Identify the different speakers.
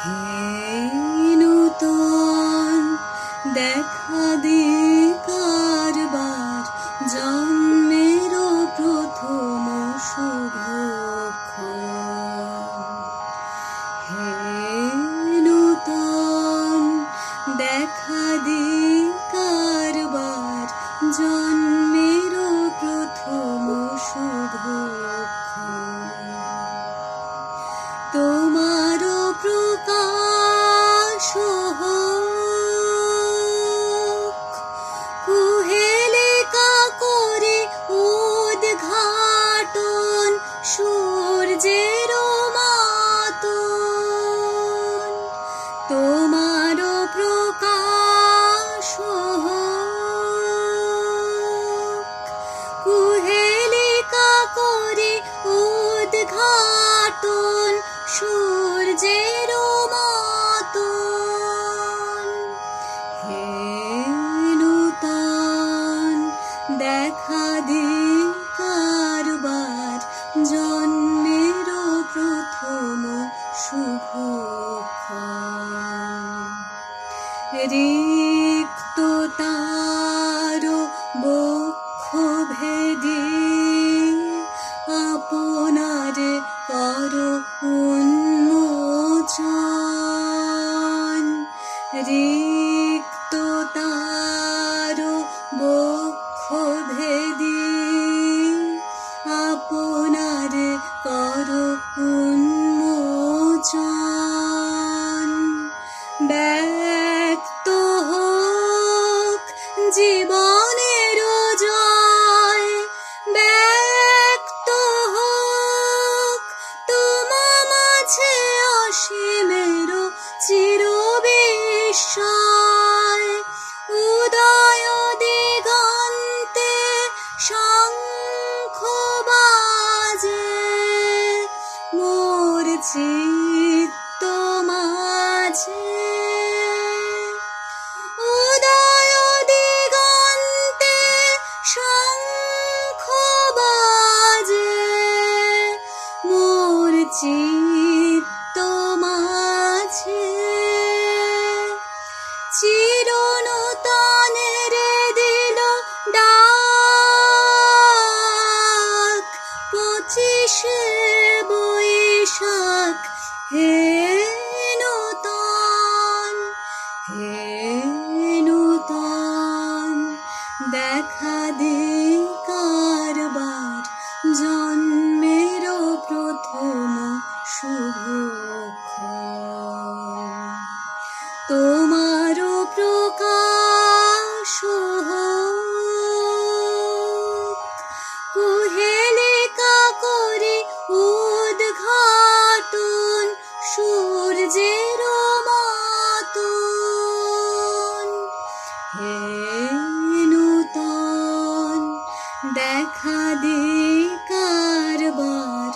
Speaker 1: হে নূতন দেখা দে কারবার, জন্মের প্রথম শুভক্ষণ। হে নূতন দেখা দে কারবার, জন্মের প্রথম শুভক্ষণ। তোমার প্রকাশ হোক, কুহেলিকা করে উদ্ঘাটন সূর্যের মাতন। তোমার প্রকাশ হোক, কুহেলিকা করে উদ্ঘাটন সূর্যের মাতন। হে নূতন দেখা দে কারবার, জন্মের প্রথম শুভক্ষণ। রিক্ত তার বক্ষ ভেদে আপনার কর উন্মোচন। রিক্ত তার বক্ষ ভেদে আপনার কর উন্মোচন। ব্যক্ত হোক জীবনের জয়, ব্যক্ত হোক তোমা মাঝে অসীমের চির বিস্ময়। উদয় দিগন্তে শঙ্খ বাজে, মোর চিত্ত মাঝে। উদয় দিগন্তে শঙ্খ বাজে, মোর চিত্ত মাঝে। চিরনূতনের দিল ডাক, 25শে বৈশাখ। হে নূতন, হে নূতন দেখা দে কারবার, জন্মের প্রথম শুভক্ষণ। তোমার প্রকাশ হোক, কুহেলিকা করে উদ্ঘাটন সূর্যের মাতন। হে নূতন দেখা দে কারবার,